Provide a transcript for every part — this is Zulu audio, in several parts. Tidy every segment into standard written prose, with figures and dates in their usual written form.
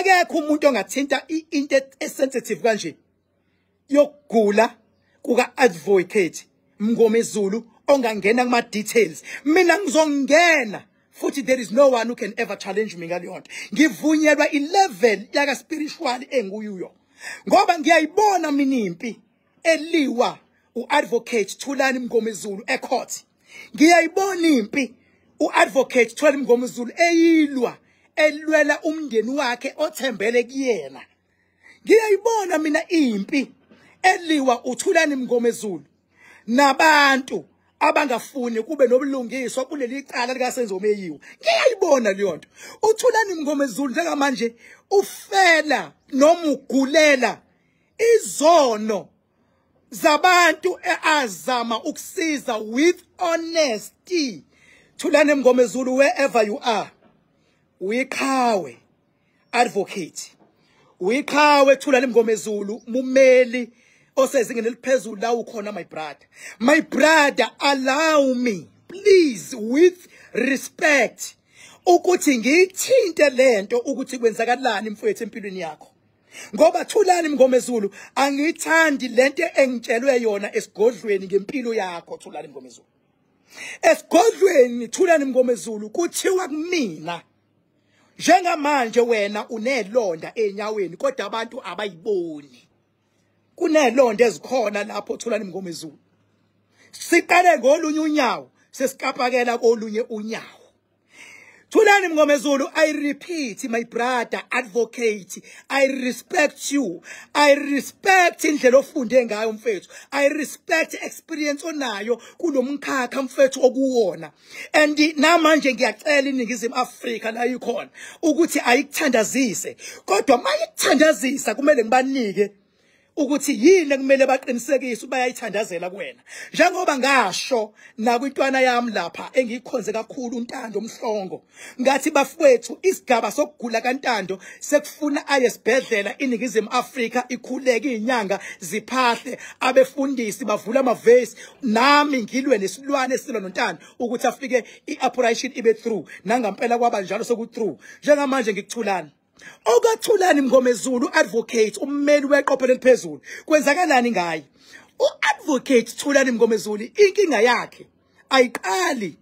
akekho umuntu ongathinta into esensitive kanje yokugula kuka advocate Mngomezulu ongangena kuma details. Mina ngizongena futhi there is no one who can ever challenge me ngaliyonto. Ngivunyelwa i-level yaka spiritual enguyuyo. Ngoba ngiyayibona mina impi eliwa uadvocate Thulani Mngomezulu ecourt. Ngiyayibona impi uadvocate Thulani Mngomezulu eyilwa elwela umndeni wakhe othembele kuyena. Ngiyayibona mina impi eliwa uThulani Mngomezulu nabantu abangafuni kube nobulungiswa kuleli cala lika Senzomeyiwe. Ngiyayibona leyo nto. uThulani Mngomezulu njengamanje ufela noma ugulela izono zabantu azama ukusiza with honesty. Thulani Mngomezulu, wherever you are, uyiqhawe advocate, uyiqhawe Thulani Mngomezulu, mumeli osezingeni eliphezulu la ukhona. My brother, allow me please with respect ukuthi ngithinte lento ukuthi kwenzakalani mfowethu empilweni yakho. Ngoba Thulani Mngomezulu angithandi lento engitshelwe yona esigodlweni ngempilo yakho. Thulani Mngomezulu esigodlweni, Thulani Mngomezulu kuthiwa kumina njengamanje wena unelonda enyaweni kodwa abantu abayiboni. Kunelonda ezikhona lapho Thulani Mngomezulu. Siqale ngolunye unyawo sesikapakela kolunye unyawo. Thulani Mngomezulu, I repeat, my brother advocate, I respect you. I respect indlela ofunde ngayo mfethu. I respect experience onayo kulomkhakha mfethu okuwona. And namanje ngiyacela iNingizimu Afrika la ikhona ukuthi ayikuthandazise. Kodwa mayikuthandazisa kumele ngibanike ukuthi yini kumele baqinisekise bayayithandazela kuwena. Njengoba ngasho nakwintwana yami lapha engikhonze kakhulu uNtando Mhlongo, ngathi bafowethu isigaba sokugula kaNtando sekufuna ayesibhedlela iNingizimu Afrika ikhuleke izinyanga ziphahle, abefundisi bavula amavesi, nami ngilwe nesilwane silwa noNtando ukuthi afike ioperation ibe through. Nangampela kwaba njalo soku through. Njengamanje ngikuthulani okaThulani Mngomezulu advocate, ummeli weqophelelo eliphezulu, kwenzakalani ngaye? Uadvocate Thulani Mngomezulu inkinga yakhe ayiqali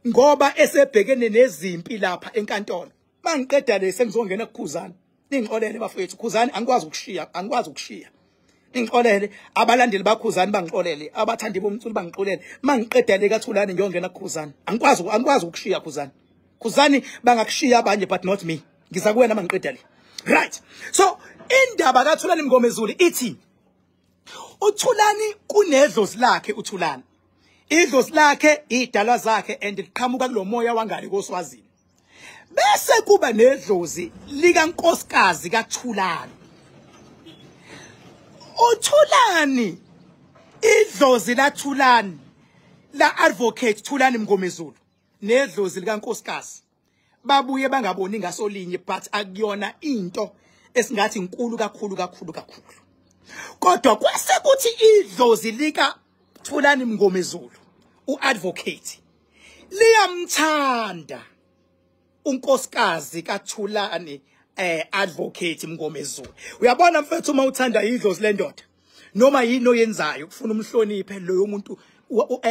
ngoba esebhekene nezimpi lapha enkantolo. Mangiqeda le sengizongena kuKhuzani. Ningixolele bafethu, Khuzani angikwazi ukushiya. Ningixolele abalandeli baKhuzani, bangixolele abathandi bomculo bangixolele. Mangiqeda le kaThulani ngiyongena kuKhuzani. Angikwazi ukushiya Khuzani. Khuzani bangakushiya abanye but not me. Ngiza kuwena mangiqeda le. Right. So indaba kaThulani Mngomezulu ithi uThulani kunedlozi lakhe. uThulani idlozi lakhe idalwa zakhe and liqhamuka kulomoya wangale koSwazini. Bese kuba nedlozi likankosikazi kaThulani. uThulani idlozi laThulani la advocate Thulani Mngomezulu nedlozi likankosikazi babuye bangaboni ngasolinye, but akuyona into esingathi inkulu kakhulu. Kodwa kwase kuthi idlozi lika Thulani Mngomezulu uadvocate liyamthanda unkosikazi kaThulani advocate Mngomezulu. Uyabona mfethu, uma uthanda idlozi lendoda noma yini oyenzayo kufuna umhloniphe loyo muntu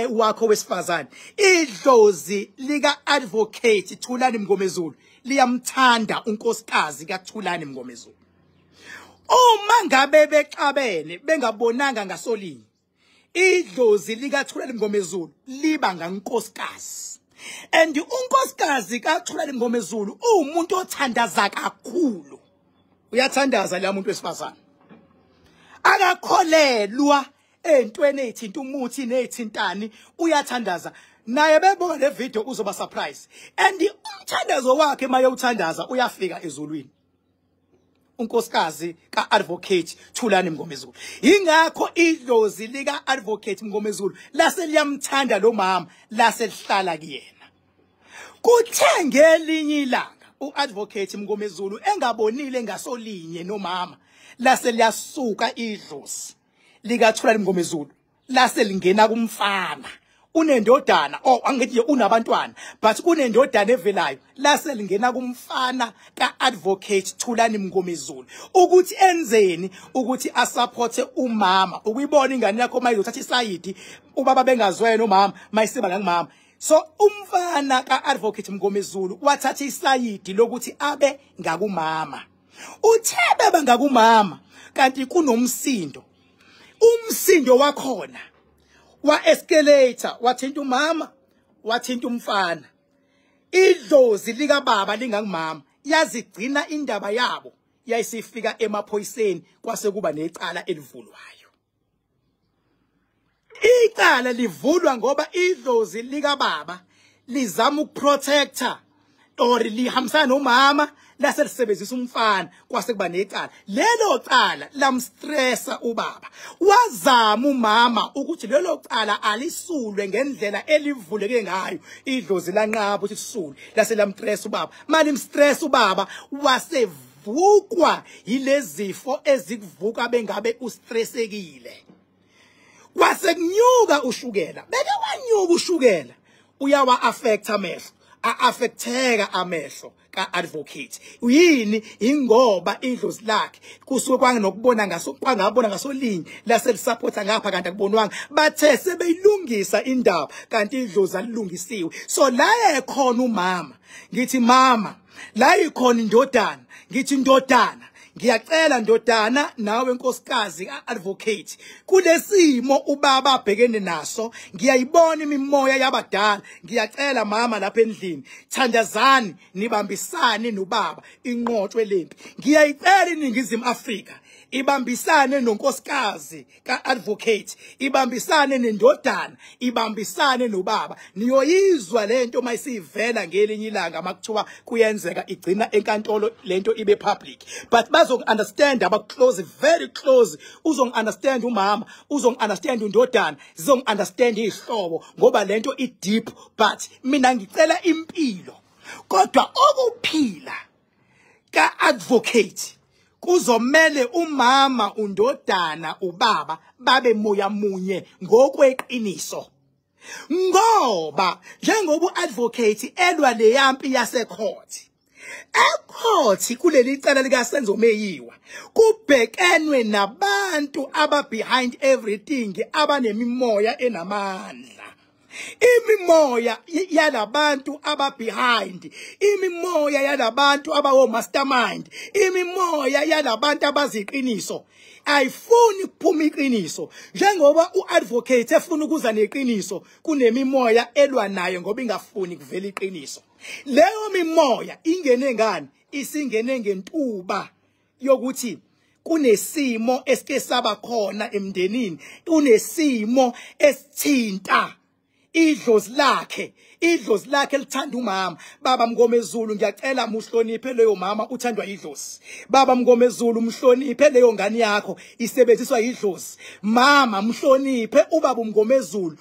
wakho wesifazane, idlozi lika advocate Thulani Mngomezulu liyamthanda unkosikazi kaThulani Mngomezulu. Uma ngabe bexabene bengabonanga ngasolinye, idlozi lika Thulani Mngomezulu liba ngankosikazi. And unkosikazi kaThulani Mngomezulu umuntu othandaza kakhulu. Uyathandaza la muntu wesifazane, akakholelwa entweni ethinta umuthi nethintani, uyathandaza. Naye bebona le video uzoba surprise. And umthandazo wakhe maye uthandaza uyafika ezulwini. Unkosikazi ka-advocate Thulani Mngomezulu. Ingakho idlozi lika-advocate Mngomezulu lase liyamthanda lo mama, lase lihlala kuyena. Kuthe ngelinye ilanga uadvocate Mngomezulu engabonile ngasolinye nomama, lase liyasuka idlozi lika Thulani Mngomezulu lase lingena kumfana unendodana angithi unabantwana but unendodana evelayo lase lingena kumfana ka-advocate Thulani Mngomezulu ukuthi enzeni ukuthi asupporte umama ukuyibona ingane yakho mayizothatha isayidi ubaba bengazwena umama mayisiba ngangimama so umfana ka-advocate Mngomezulu wathatha isayidi lokuthi abe ngakumama uthebe bangakumama kanti kunomsindo umsindo wakhona wa escalator wathinta umama wathinta umfana idlozi lika baba lingangimama yazigcina indaba yabo yayisifika emaphoyiseni kwase kuba necala elivulwayo icala livulwa ngoba idlozi lika baba lizama ukuprotector or lihambisana nomama lase lisebenzisa umfana kwase kuba necala lelo cala lamstressa ubaba wazama umama ukuthi lelo cala alisulwe ngendlela elivuleke ngayo idlozi lanqaba ukuthi sisule lase lamstressa ubaba mali mstress ubaba wasevukwa yilezifo ezikuvuka bengabe ustressekile kwase kunyuka ushukela beke wanyuka ushukela uyawa affect amehlo affecteka amehlo ka-advocate yini ingoba idlozi lakhe kusuke kwanokubona ngaso kwangabona ngasolinye lase lisupporta ngapha kanti akubonwanga bathe sebeyilungisa indaba kanti idlozi alilungisiwe so la ekhona umama ngithi mama la ikhona indodana ngithi indodana ngiyacela ndodana nawe nkosikazi ka-advocate kulesimo ubaba abhekene naso ngiyayibona imimoya yabadala ngiyacela mama lapha endlini thandazani nibambisane nobaba inqotshwe lempi ngiyayicela iNingizimu Afrika ibambisane nonkosikazi ka-advocate ibambisane nendodana ibambisane nobaba niyoyizwa lento mayisivela ngelinye ilanga makuthiwa kuyenzeka igcina enkantolo lento ibe public but bazongi-understand aba-close very close uzongi-understand umama uzongi-understand undodana zizongi-understand ihlobo ngoba lento i-deep but mina ngicela impilo kodwa okuphila ka-advocate kuzomele umama undodana ubaba babe moya munye ngokweqiniso ngoba njengoba uadvocate elwa leyampi yasecourt ecourt kuleli cala lika Senzomeyiwa kubhekenwe nabantu aba behind everything abanemimoya enamandla imimoya yalabantu aba behind imimoya yalabantu abawo mastermind imimoya yalabantu abaziqiniso ayifuni kuphuma iqiniso njengoba uadvocate efuna ukuza neqiniso kunemimoya elwa nayo ngoba ingafuni kuvela iqiniso leyo mimoya ingene ngani isingene ngentuba yokuthi kunesimo esike saba khona emndenini unesimo esithinta idlozi lakhe lithanda umama baba Mngomezulu ngiyacela muhloniphe leyo mama uthandwa idlozi baba Mngomezulu mhloniphe leyo ngane yakho isebenziswa idlozi mama mhloniphe ubaba Mngomezulu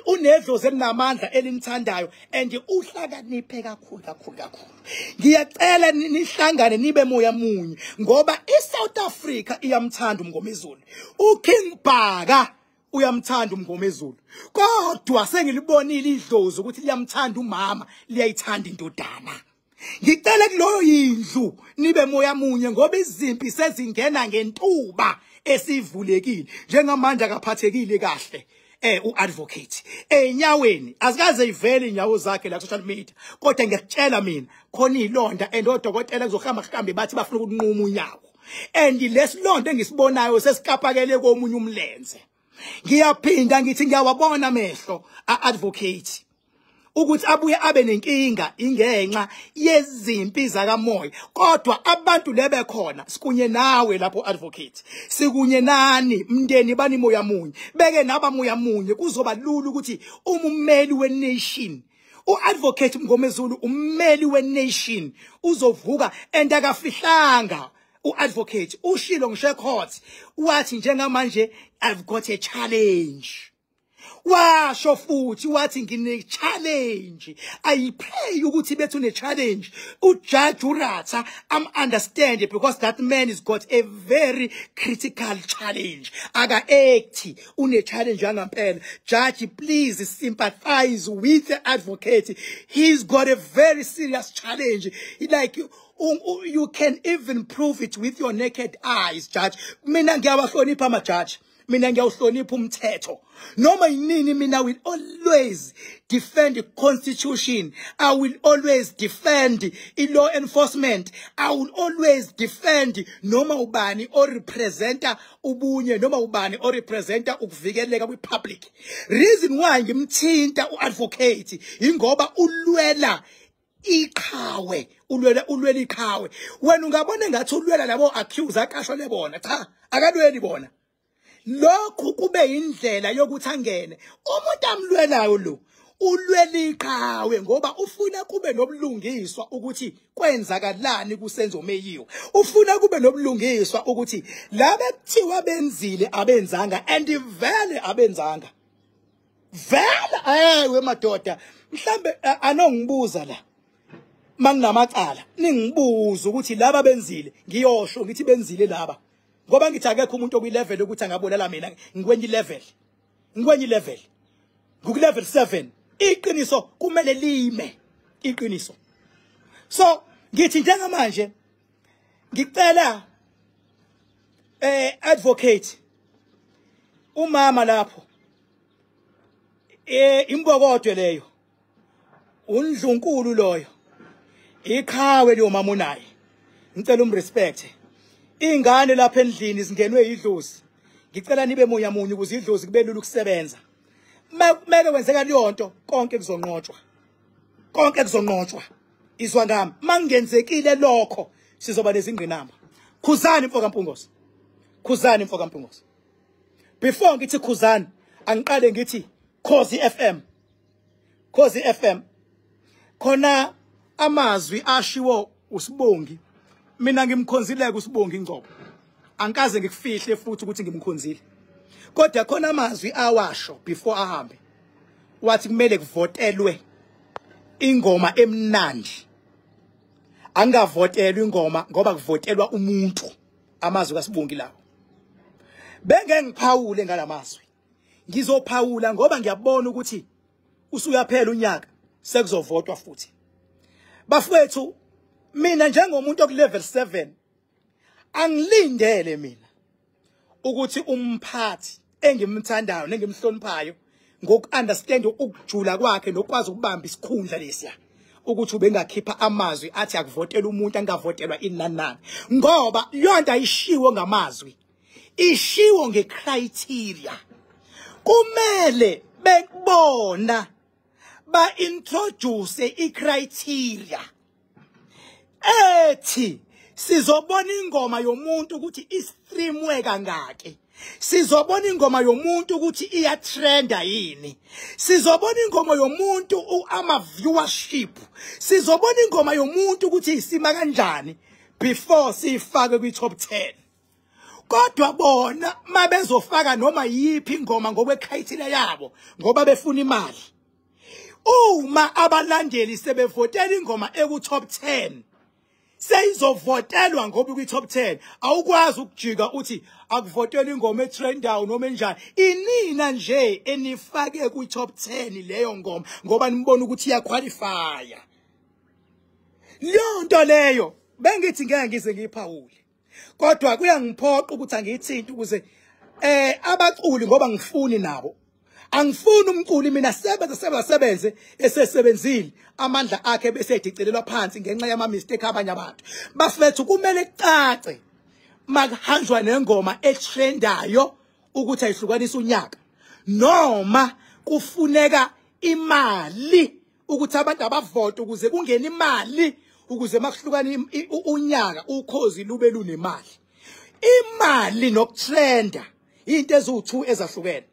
unedlozi elinamandla elimthandayo and uhlakaniphe kakhulu ngiyacela nihlangane nibe moya munye ngoba iSouth Africa iyamthanda uMngomezulu uKing Bhaka uyamthanda uMngomezulu kodwa sengilibonile idlozi ukuthi liyamthanda umama liyayithanda indodana ngicela kuloyo indlu nibe moya munye ngoba izimpi sezingena ngentuba esivulekile njengamanje akaphathekile kahle uadvocate enyaweni azikaze ivele inyawo zakhe la social media kodwa ngiyakutshela mina khona ilonda and odokotela kuzohamba hlambe bathi bafuna ukunquma unyawo and lesilonda engisibonayo sesikapakele komunye umlenze ngiyaphinda ngithi ngiyawabona amehlo a-advocate ukuthi abuye abe nenkinga ingenxa yezimpi zakamoya kodwa abantu lebe khona sikunye nawe lapho advocate sikunye nani mndeni bani moya munye beke naba moya munye kuzoba lula ukuthi ummeli wenation uadvocate Mngomezulu ummeli wenation uzovuka and akafihlanga uadvocate ushilo ngishe court wathi njengamanje I've got a challenge washo futhi wathi ngine challenge. I pray ukuthi bethu ne challenge uJudge uRatha understand it, because that man has got a very critical challenge. Aga acti une challenge yangampela. Judge, please sympathize with the advocate. He's got a very serious challenge. Like you can even prove it with your naked eyes, Judge. Mina ngiyawahlonipha ama judge. Mina ngiyawuhlonipha umthetho. Noma yini mina will always defend the constitution. I will always defend law enforcement. I will always defend noma ubani or representa ubunye, noma ubani or representa ukuvikeleka kwi public. Reason why ngimthinta uadvocate ingoba ulwela iqhawe, ulwela iqhawe. Wena ungabona ngathi ulwela labo accuse akashwa lebona. Cha, akalweli bona. Lokhu kube indlela yokuthi angene. Umuntu amlwelayo lo ulwela iqhawe ngoba ufuna kube nobulungiswa ukuthi kwenzakalani kusenzo meyiwe. Ufuna kube nobulungiswa ukuthi labe kuthiwa benzile abenzanga and vele abenzanga. Vele we madoda mhlambe anongibuza la manginamacala ningibuza ukuthi laba benzile ngiyosho ngithi benzile laba. Ngoba ngithi akekho umuntu okwi level ukuthi angabonela mina ngikwenye level. Ngikwenye level. Ngoku level 7. Iqiniso kumele lime. Iqiniso. So ngithi njengamanje ngicela advocate umama lapho imbokodwe leyo. Undlunkulu loyo. Iqhawe leyo mama unaye. Ngicela umrespect. Ingane lapha endlini zingenwe idlozi. Ngicela nibe moya munye ukuze idlozi kube lula ukusebenza. Meke kwenzeka liyonto konke kuzonqotshwa. Konke kuzonqotshwa. Izwa ngami. Mangenzekile lokho sizoba nezingqinamba. Khuzani mfoka Mpungose. Khuzani mfoka Mpungose. Before ngithi khuzani angiqale ngithi Khosi FM. Khosi FM. Khona amazwi ashiwo uSibongi. Mina ngimkhonzile kuSibongi Ngcobo. Angikaze ngikufihle futhi ukuthi ngimkhonzile. Kodwa khona amazwi awasho before ahambe. Wathi kumele kuvotelwe ingoma emnandi. Angavotelwa ingoma ngoba kuvotelwa umuntu. Amazwi kaSibongi lawo. Benge ngiphawule ngalamazwi. Ngizophawula ngoba ngiyabona ukuthi usuyaphela unyaka sekuzovotwa futhi. Bafowethu mina njengomuntu oku level 7 angilindele mina ukuthi umphathi engimthandayo nengimhloniphayo ngokuunderstand ukujula kwakhe nokwazi ukubamba isikhundla lesiya ukuthi ubengakhipha amazwi athi akuvotela umuntu angavotelwa inanana ngoba yonke ayishiwo ngamazwi ishiwo ngecriteria kumele bekubona ba introduce icriteria ethi sizobona ingoma yomuntu ukuthi istreamwe kangaki. Sizobona ingoma yomuntu ukuthi iya trenda yini. Sizobona ingoma yomuntu ama viewership. Sizobona ingoma yomuntu ukuthi isima kanjani before sifake kwi top 10. Kodwa bona mabezofaka noma yipi ingoma ngokwe criteria yabo ngoba befuna imali. Uma abalandeli sebevotela ingoma eku top 10 seyizovotelwa ngoba kwi top 10 awukwazi ukujika uthi akuvotela ingoma etrendayo noma enjani. Inina nje enifake kwi top 10 leyo ngoma ngoba nibona ukuthi iya qualify. Lonto leyo bengithi ngeke ngize ngiphawule. Kodwa kuyangiphoqa ukuthi angiyithinta ukuze abaculi ngoba ngifuni nabo. Angifuni umculi mina sebenze esesebenzile amandla akhe bese edicelelwa phansi ngenxa yama mistake abanye abantu. Bafethu kumele kucace makuhanjwa nengoma etrendayo ukuthi ayihlukanisa unyaka noma kufuneka imali ukuthi abantu abavote ukuze kungena imali ukuze makuhlukana unyaka ukhozi lube lunemali. Imali nokutrenda into ezu2 ezahlukene.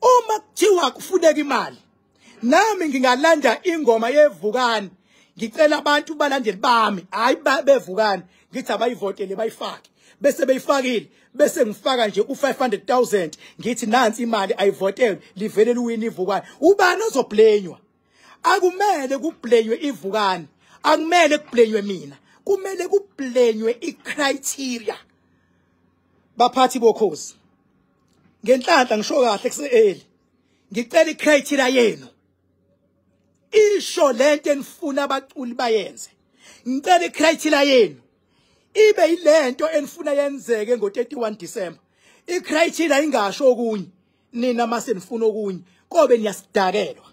Uma kuthiwa kufuneka imali nami ngingalanda ingoma yevukani ngicela abantu balandeli bami hayi bevukani ngithi abayivotele bayifake bese beyifakile bese ngifaka nje u500,000 ngithi nansi imali ayivotelwe livele luwini ivukane ubani ozoblenywa akumele kublenywe ivukane akumele kublenywe mina kumele kublenywe icriteria baphathi bokhozi ngenhlanhla ngisho kahle kuseeli ngicela icriteria yenu isho lento enifuna abaculi bayenze ngicela icriteria yenu ibe yilento enifuna yenzeke ngo31 December icriteria ingasho okunye nina mase nifuna okunye kobe niyasidakelwa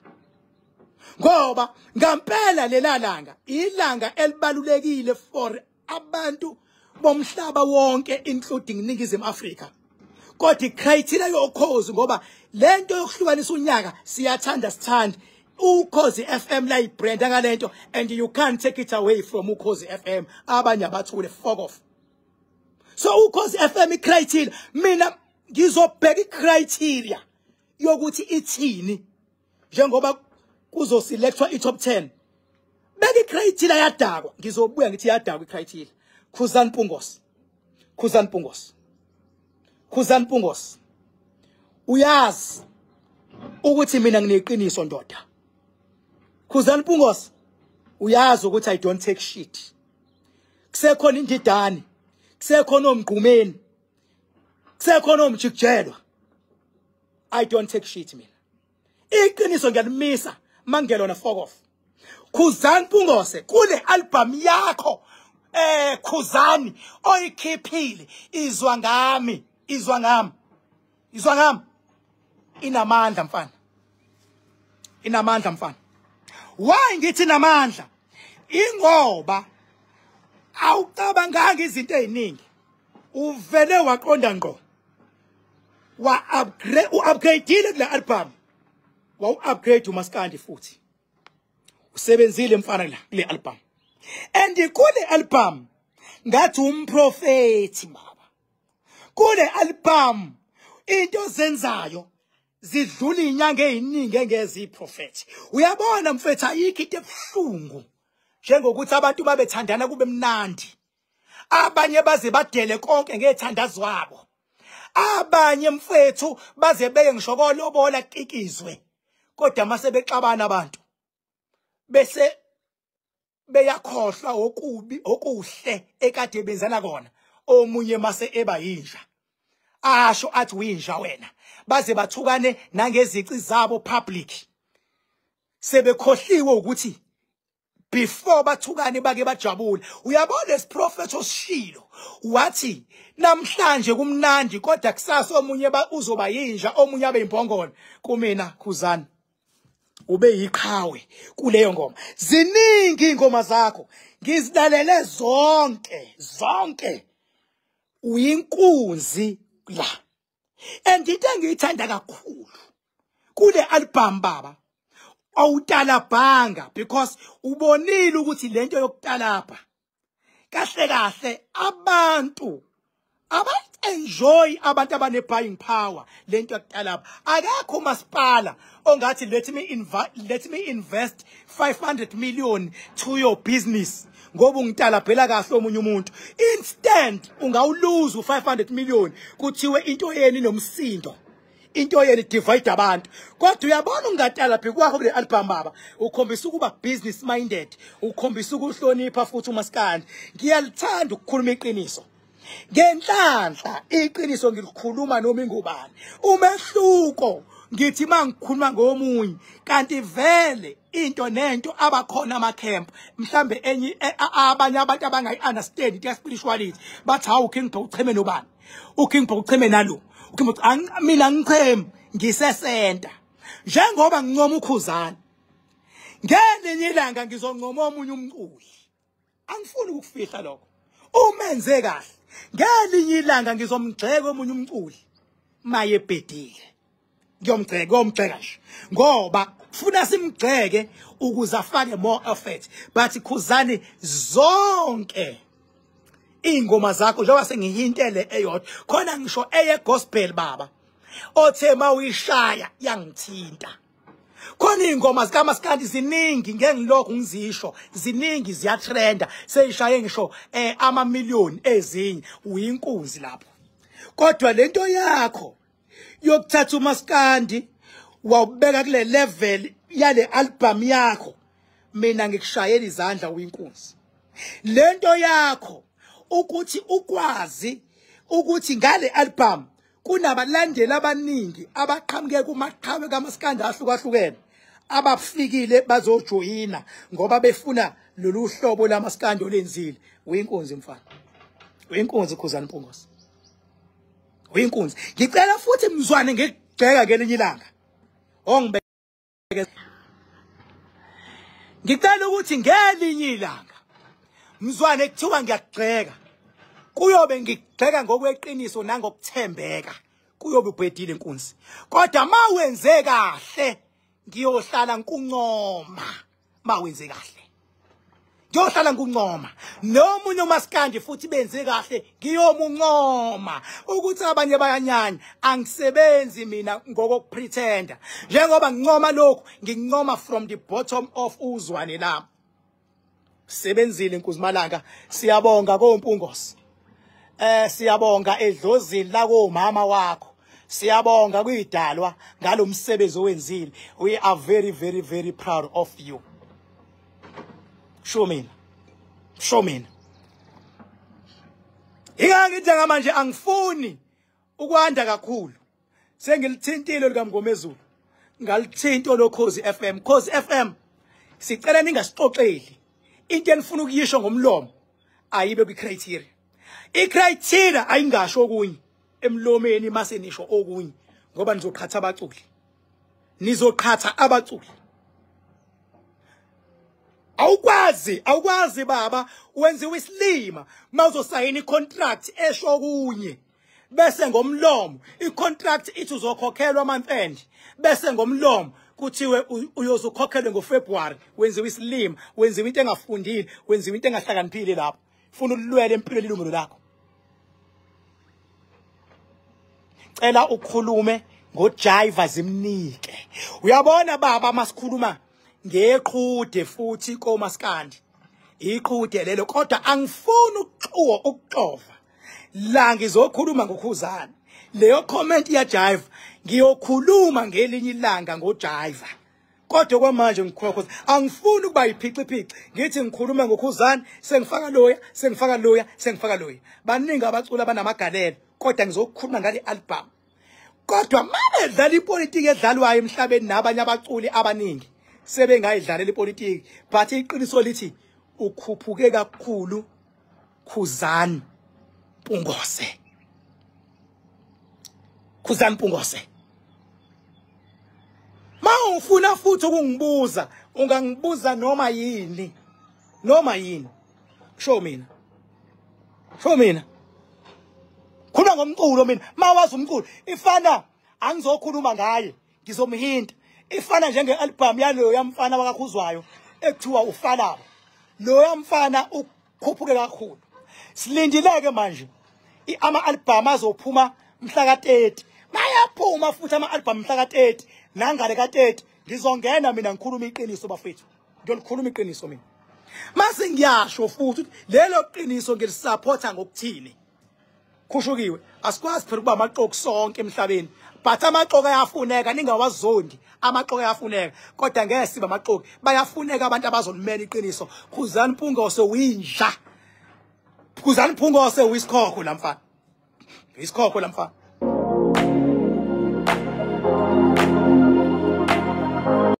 ngoba ngampela lelalanga ilanga elibalulekile for abantu bomhlaba wonke including Ningizimu Afrika kodwa icriteria yokhozi ngoba lento yokuhlukanisa unyaka siyathanda sithanda Ukhozi FM la ibrand ngalento and you can't take it away from Ukhozi FM abanye abathule fuck off so Ukhozi FM icriteria mina ngizobheka icriteria yokuthi ithini njengoba kuzoselectwa iTop 10 beka icriteria yadakwa ngizobuya ngithi yadakwa icriteria Khuzani Pungos uyazi ukuthi mina ngineqiniso ndoda Khuzani Pungos uyazi ukuthi I don't take shit kusekhona indidani kusekhona omgqumeni kusekhona omjikijelwa I don't take shit mina iqiniso ngiyalimisa mangelona fuck off Khuzani Pungose kule album yakho Khuzani oyikhiphile izwa ngami inamandla mfana why ngithi namandla ingoba awucabanganga izinto eziningi uvele waqonda ngqo upgradeile kule album upgrade uMaskandi futhi usebenzile mfana la kule album and kule album ngathi umprofeti baba kule album into zenzayo zidlula inyanga eziningi engezi iprofeti uyabona mfethu ayikho into ebuhlungu njengokuthi abantu babethandana kube mnandi abanye baze badele konke ngethandazo wabo abanye mfethu baze beye ngisho kolobola kikizwe kodwa mase bexabana abantu bese beyakhohlwa okubi okuhle ekade benzana kona omunye mase eba yinja asho athi uyinja wena baze bathukane nangezici zabo public sebekhohliwe ukuthi before bathukane bake bajabula uyabona lesiprophet osishilo wathi namhlanje kumnandi kodwa kusasa omunye uzoba yinja omunye abe impongolo kumina Khuzani ube yiqhawe kuleyo ngoma ziningi ingoma zakho ngizilalele zonke uyinkunzi la and into engiyithanda kakhulu kule album baba awutalabhanga because ubonile ukuthi lento yokutalapha kahle abantu enjoy abantu abane buying power lento yokutalapha akekho masipala ongathi let me invest 500 million to your business ngoba ungitalabhela kahle omunye umuntu instant ungawuluza u500 million kuthiwe into yeni nomsindo into yeni divide abantu kodwa uyabona ungatalaphi kwakho kule album baba ukhombisa ukuba business minded ukhombisa ukuhlonipha futhi uMaskandi ngiyalithanda ukukhuluma iqiniso ngenhlanhla iqiniso ngilikhuluma noma ingubani umehluko ngithi mangikhuluma ngomunye kanti vele into nento abakhona amakhemp mhlambe enye abanye abantu abangayi-understand into spirituality bathi hawu ukingipha ucheme nobani ukingipha ucheme nalo mina ngicheme ngisesenta njengoba ngincoma uKhuzani ngelinye ilanga ngizoncoma omunye umculi angifuni ukufihla lokho umenze kahle ngelinye ilanga ngizomgxeka omunye umculi maye bhedile ngiyomgxeka nje ngoba funa simgxeke ukuze afake more effort but Khuzani zonke ingoma zakho njengoba sengihintele eyodwa khona ngisho eye gospel baba othe mawuyishaya yangithinta khona ingoma zikaMaskandi ziningi ngengilokhu ngizisho ziningi ziyatrenda seyishaye ngisho ama million ezinye uyinkunzi lapho kodwa lento yakho yokuthatha uMaskandi wawubeka kule level yale album yakho mina ngikushayela izandla uyinkunzi. Lento yakho ukuthi ukwazi ukuthi ngale album kunabalandeli abaningi abaqhamuke kumaqhawe kaMaskandi ahlukahlukene abafikile bazojoyina ngoba befuna lolu hlobo lamaskandi olenzile. Uyinkunzi mfana, uyinkunzi Khuzani Mpungose, uyinkunzi. Ngicela futhi mzwane ngigxeka ngelinye ilanga ongibeke, ngicela ukuthi ngelinye ilanga mzwane kuthiwa ngiyagxeka kuyobe ngigxeka ngokweqiniso nangokuthembeka, kuyobe ubhedile inkunzi. Kodwa mawenze kahle ngiyohlala nkuncoma, mawenze kahle ngiyohlala nkuncoma. Nomunye uMaskandi futhi benze kahle ngiyomuncoma. Ukuthi abanye bayanyanya angisebenzi mina ngokupretenda, njengoba ngincoma lokhu ngincoma from the bottom of uzwane lami. Sebenzile inkunzi Malanga, siyabonga koMpungose. Siyabonga edlozini la komama wakho. Siyabonga kuyidalwa ngalomsebenzi owenzile. We are very very very proud of you. Show mina. Show mina. Ngithi ngamanje angifuni ukwanda kakhulu. Sengilithintile likaMngomezulu. Ngalithinto lo Khosi FM. Khosi FM sicela ningasixoxeli. Into enifuna ukuyisho ngomlomo ayibe kwicriteria. Icriteria ayingasho okunye emlomeni mase nisho okunye ngoba nizoqhatha abaculi. Nizoqhatha abaculi. Awukwazi baba wenziwe isilima mawuzosayina icontract esho okunye bese ngomlomo icontract ithi uzokhokhelwa month end bese ngomlomo kuthiwe uyozokhokhelwa ngoFebruary. Wenziwe isilima, wenziwe into engafundile, wenziwe into engahlakaniphile lapho. Funa ulwele empilweni ilungelo lakho. Cela ukhulume ngojiva zimnike. Uyabona baba masikhuluma ngeqhude futhi koMaskandi. Iqhude lelo kodwa angifuni ukuxova. La ngizokhuluma ngoKhuzani. Leyo comment ya jive ngiyokhuluma ngelinye ilanga ngojiva. Kodwa kwamanje ngikhokho angifuni ukuba yiphiciphici ngithi ngikhuluma ngoKhuzani sengifaka loya. Baningi abacula abanamagalelo kodwa ngizokhuluma ngale album. Kodwa manje dlala ipolitiki edlalwayo emhlabeni nabanye abaculi abaningi sebengayidlalela ipolitiki, but iqiniso lithi ukhuphuke kakhulu Khuzani Mpungose. Khuzani Mpungose. Ufuna futhi ukungibuza, ungangibuza noma yini. Noma yini. Show mina. Khuluma ngomculo mina. Mawazi umculo. Ifana angizokhuluma ngaye. Ngizomhinta. Ifana njenge-album yaloyo yamfana wakaKhuzwayo ekuthiwa ufalaba. Lo yamfana ukhuphuke kakhulu. Silindileke manje. Ama-album azophuma mhla ka-30. Mayaphuma futhi ama-album mhla ka-30. Nangale ka-30 ngizongena mina ngikhuluma iqiniso bafethu. Ngiyolikhuluma iqiniso mina. Mase ngiyasho futhi lelo qiniso ngilisupporta ngokuthini. Khushukiwe asikwazi phela ukuba amaqoqo sonke emhlabeni, but amaqoqo ayafuneka ningawazondi. Amaqoqo ayafuneka kodwa ngeke sibe amaqoqo. Bayafuneka abantu abazolimela iqiniso. Khuzani Mpungose uyinja. Khuzani Mpungose uyisikhokho lamfana. Isikhokho lamfana.